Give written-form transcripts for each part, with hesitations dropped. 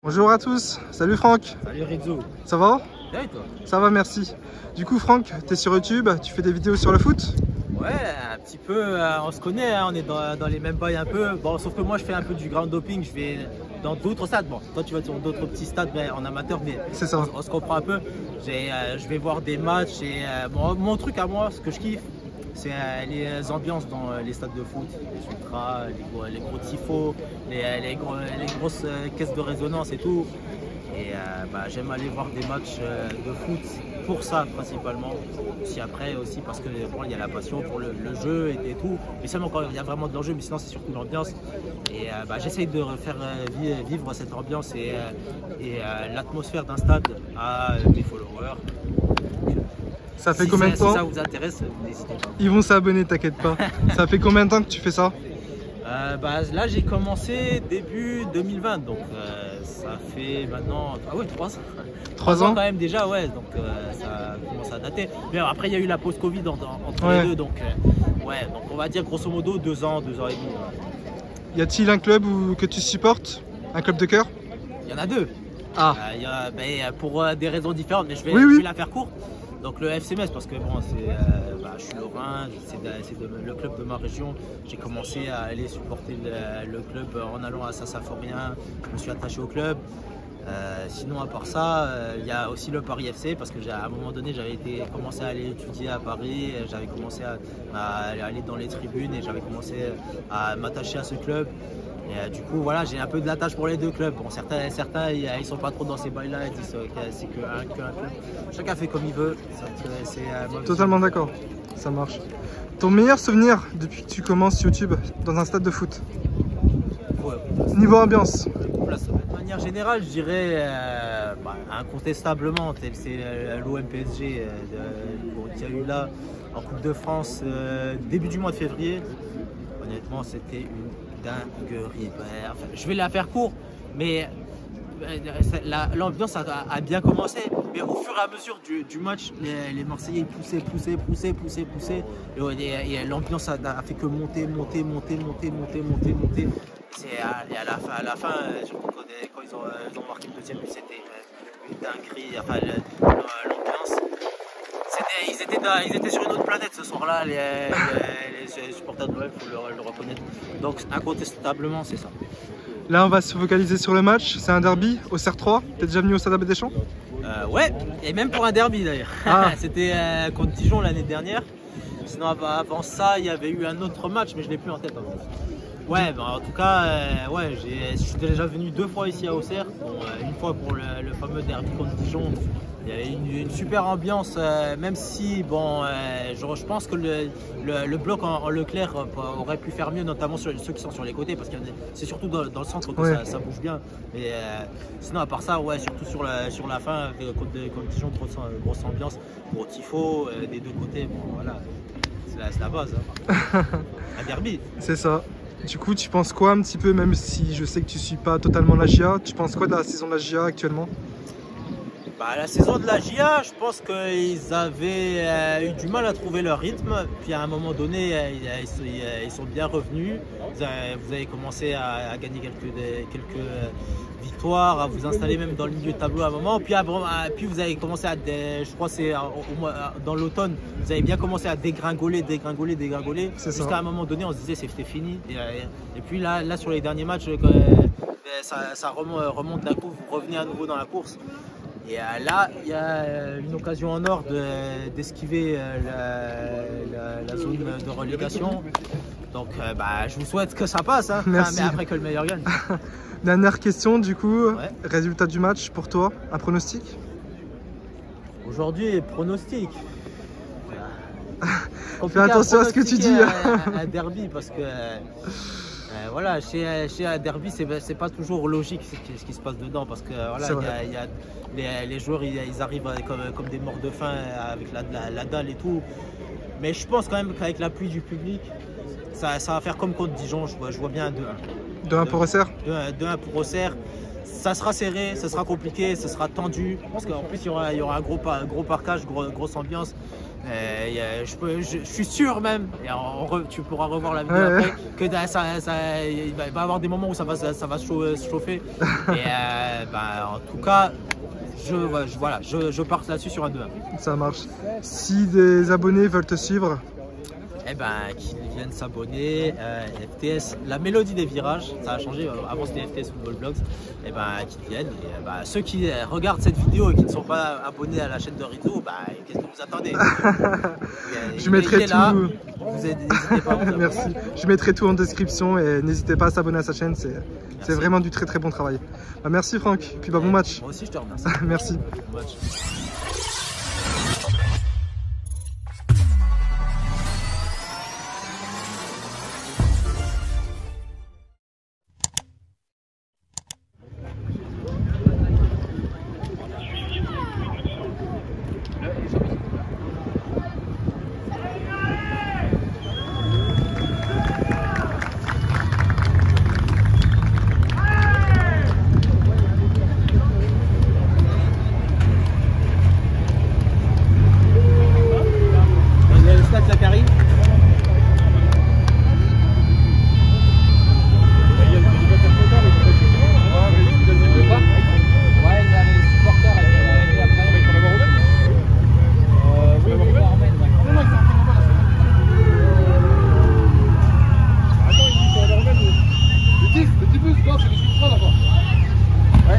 Bonjour à tous, salut Franck. Salut Rizzo. Ça va? Bien et toi? Ça va, merci. Du coup Franck, tu es sur YouTube, tu fais des vidéos sur le foot? Ouais, un petit peu, on se connaît, hein, on est dans les mêmes bails un peu. Bon, sauf que moi je fais un peu du ground doping, je vais dans d'autres stades. Bon, toi tu vas sur d'autres petits stades mais en amateur, mais C'est ça. on se comprend un peu. Je vais voir des matchs et mon truc à moi, ce que je kiffe, c'est les ambiances dans les stades de foot, les ultras, les gros tifos, les grosses caisses de résonance et tout. Et j'aime aller voir des matchs de foot pour ça principalement. Si après aussi parce que bon, il y a la passion pour le jeu et tout. Mais seulement quand il y a vraiment de l'enjeu, mais sinon c'est surtout l'ambiance. Et j'essaye de faire vivre cette ambiance et l'atmosphère d'un stade à mes followers. Ça fait Si combien de temps? Si ça vous intéresse, n'hésitez pas. Ils vont s'abonner, t'inquiète pas. Ça fait combien de temps que tu fais ça? Là j'ai commencé début 2020, donc ça fait maintenant 3 ans. 3 ans quand même déjà, ouais, donc ça commence à dater. Mais après il y a eu la pause Covid entre Ouais. les deux, donc donc on va dire grosso modo 2 ans et demi. Y a-t-il un club que tu supportes? Un club de cœur? Il y en a deux. Ah, Pour des raisons différentes, mais je vais la faire courte. Donc le FC Metz, parce que bon, je suis lorrain, c'est le club de ma région. J'ai commencé à aller supporter le club en allant à Saint-Symphorien. Je me suis attaché au club. Sinon, à part ça, il y a aussi le Paris FC, parce que à un moment donné, j'avais commencé à aller étudier à Paris. J'avais commencé à aller dans les tribunes et j'avais commencé à m'attacher à ce club. Et du coup, voilà, j'ai un peu de l'attache pour les deux clubs. Bon, certains ils sont pas trop dans ces bails-là, ils disent que c'est qu'un club. Chacun fait comme il veut. totalement d'accord, ça marche. Ton meilleur souvenir depuis que tu commences YouTube dans un stade de foot? Ouais. Niveau ambiance? De manière générale, je dirais incontestablement, c'est l'OM PSG qu'il y a eu là en Coupe de France début du mois de février. Honnêtement, c'était une dinguerie. Enfin, je vais la faire court, mais l'ambiance a bien commencé. Mais au fur et à mesure du match, les Marseillais poussaient. Et l'ambiance a fait que monter. Et à la fin, surtout quand ils ont marqué le deuxième but, c'était une dinguerie. Enfin, l'ambiance. Ils étaient sur une autre planète ce soir-là, les supporters de l'OM, il faut le reconnaître. Donc incontestablement, c'est ça. Là, on va se focaliser sur le match. C'est un derby au CR3. T'es déjà venu au Stade Abbé Deschamps? Ouais, et même pour un derby d'ailleurs. Ah. C'était contre Dijon l'année dernière. Sinon, avant ça, il y avait eu un autre match, mais je ne l'ai plus en tête. Ouais, en tout cas, je suis déjà venu 2 fois ici à Auxerre. Bon, une fois pour le fameux derby contre Dijon. Il y avait une super ambiance, même si bon, je pense que le bloc en Leclerc aurait pu faire mieux, notamment sur ceux qui sont sur les côtés, parce que c'est surtout dans le centre que ça bouge bien. Mais sinon, à part ça, ouais, surtout sur la fin, contre Dijon, grosse ambiance, gros tifo des deux côtés. Bon, voilà, c'est la base. Hein. Un derby. C'est ça. Du coup, tu penses quoi un petit peu, même si je sais que tu suis pas totalement la GIA, tu penses quoi de la saison de la GIA actuellement? La saison de la GIA, je pense qu'ils avaient eu du mal à trouver leur rythme. Puis à un moment donné, ils sont bien revenus. Vous avez commencé à gagner quelques victoires, à vous installer même dans le milieu de tableau à un moment. Puis vous avez commencé je crois que c'est dans l'automne, vous avez bien commencé à dégringoler. Jusqu'à un moment donné, on se disait c'était fini. Et puis là, sur les derniers matchs, ça remonte d'un coup, vous revenez à nouveau dans la course. Et là, il y a une occasion en or d'esquiver la zone de relégation. Donc, je vous souhaite que ça passe, hein. Merci. Mais après que le meilleur gagne. Dernière question, du coup, résultat du match pour toi, un pronostic? Aujourd'hui, pronostic. Fais attention à ce que tu dis. Un derby, parce que voilà, chez un derby, c'est pas toujours logique ce qui se passe dedans, parce que voilà, les joueurs ils arrivent comme des morts de faim avec la dalle et tout. Mais je pense quand même qu'avec l'appui du public, ça va faire comme contre Dijon. Je vois bien un 2-1. 2-1 pour Auxerre? 2-1 pour Auxerre. Ça sera serré, ça sera compliqué, ça sera tendu. Parce qu'en plus, il y aura un gros parcage, grosse ambiance. Je suis sûr même, et tu pourras revoir la vidéo après, que il va y avoir des moments où ça va se chauffer. Et en tout cas, je pars là-dessus sur un 2-1. Ça marche. Si des abonnés veulent te suivre, eh ben, qu'ils viennent s'abonner. FTS, la mélodie des virages, ça a changé. Avant c'était FTS Football Vlogs. Eh ben, qu'ils viennent. Et, ceux qui regardent cette vidéo et qui ne sont pas abonnés à la chaîne de Rizzo, qu'est-ce que vous attendez? Je mettrai tout. Là, n'hésitez pas. Merci. Je mettrai tout en description et n'hésitez pas à s'abonner à sa chaîne. C'est vraiment du très très bon travail. Merci Franck. Et puis bon match. Moi aussi je te remercie. Merci. Bon match.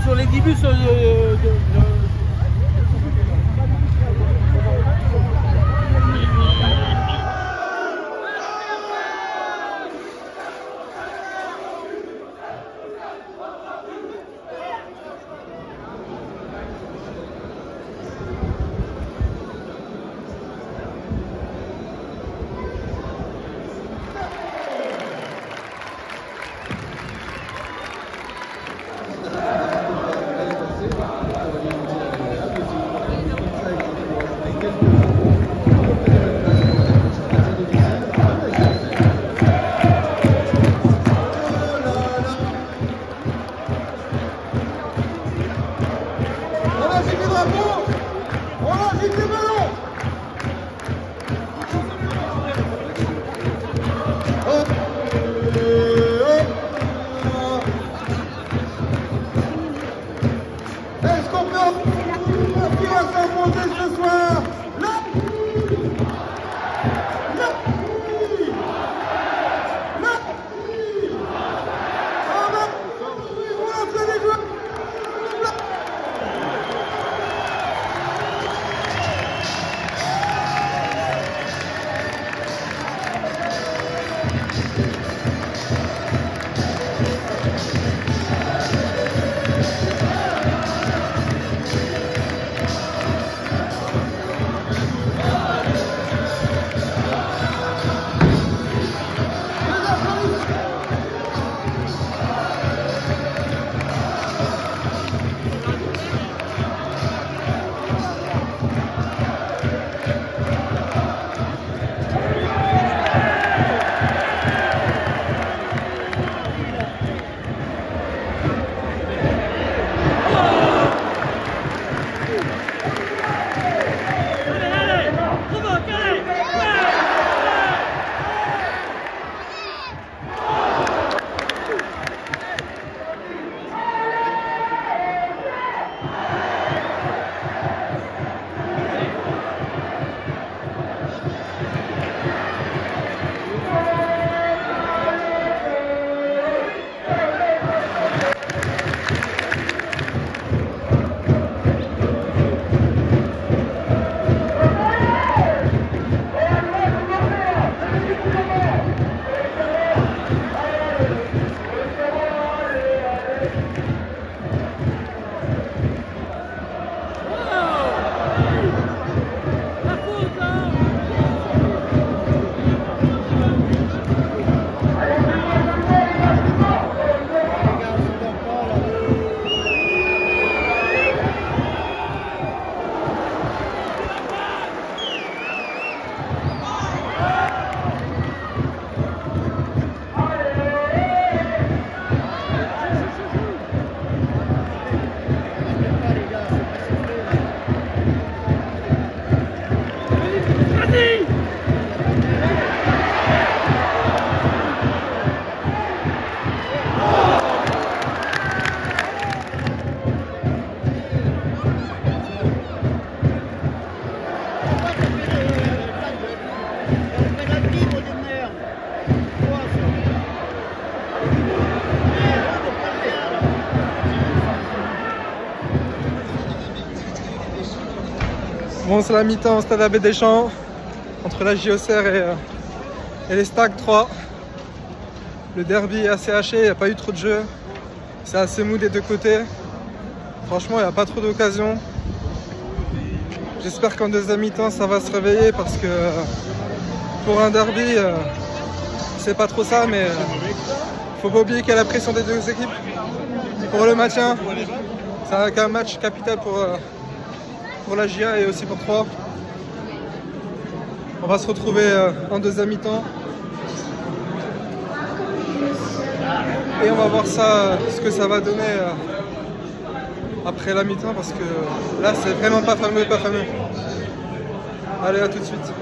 Sur les 10 bus Bon, c'est la mi-temps au stade Abbé Deschamps entre la JOCR et les Stag 3. Le derby est assez haché, il n'y a pas eu trop de jeu. C'est assez mou des deux côtés. Franchement, il n'y a pas trop d'occasions. J'espère qu'en deuxième mi-temps, ça va se réveiller parce que pour un derby, c'est pas trop ça, mais faut pas oublier qu'il y a la pression des deux équipes pour le maintien. C'est un match capital pour la GIA et aussi pour 3. On va se retrouver en deuxième mi-temps. Et on va voir ça, ce que ça va donner après la mi-temps, parce que là c'est vraiment pas fameux, pas fameux. Allez, à tout de suite.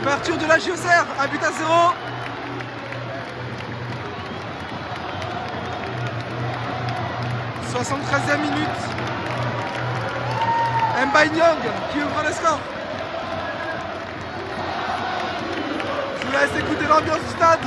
Ouverture de la JOCR, 1-0. « 73e minute. Mbaye Niang qui ouvre le score. Je vous laisse écouter l'ambiance du stade.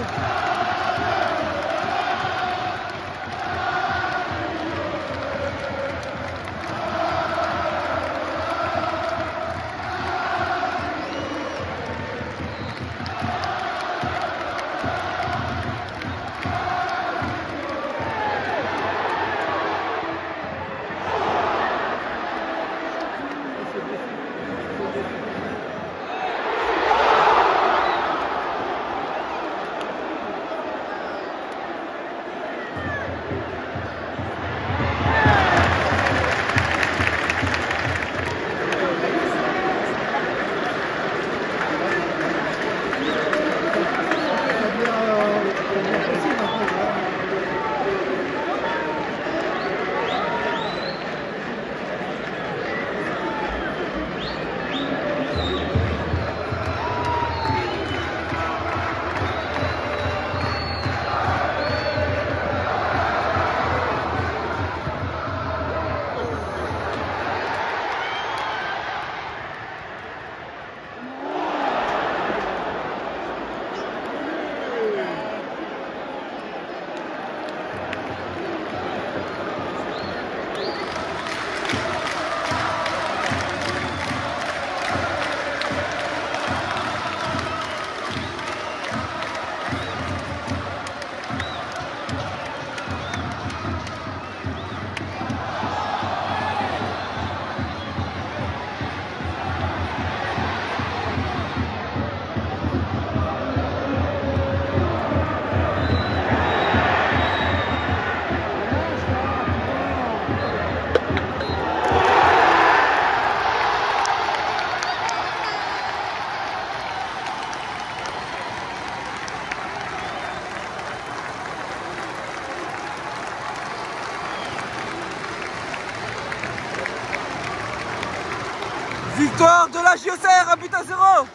Victoire de la JOCR, 1-0.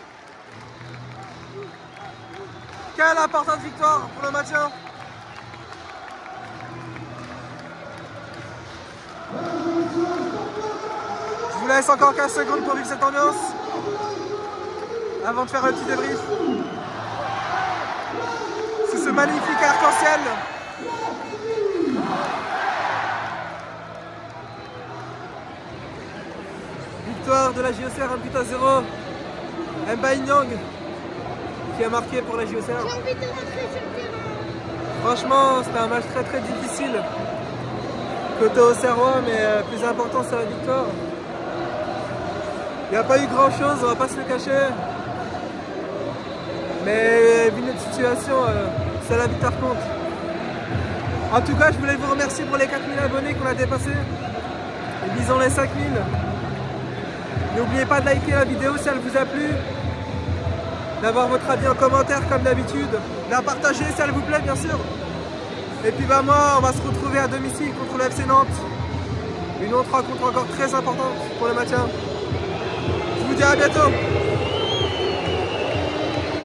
Quelle importante victoire pour le maintien. Je vous laisse encore 15 secondes pour vivre cette ambiance avant de faire le petit débrief. Sous ce magnifique arc-en-ciel. Victoire de la JOCR, 1-0. Mbaye Niang qui a marqué pour la JOCR. J'ai envie de rentrer sur le terrain. Franchement, c'était un match très difficile côté Auxerrois, mais plus important c'est la victoire. Il n'y a pas eu grand chose, on va pas se le cacher. Mais vu notre situation, c'est la victoire compte. En tout cas, je voulais vous remercier pour les 4000 abonnés qu'on a dépassés. Et visons les 5000. N'oubliez pas de liker la vidéo si elle vous a plu. D'avoir votre avis en commentaire comme d'habitude. De la partager si elle vous plaît bien sûr. Et puis bah moi, on va se retrouver à domicile contre le FC Nantes. Une autre rencontre encore très importante pour le maintien. Je vous dis à bientôt.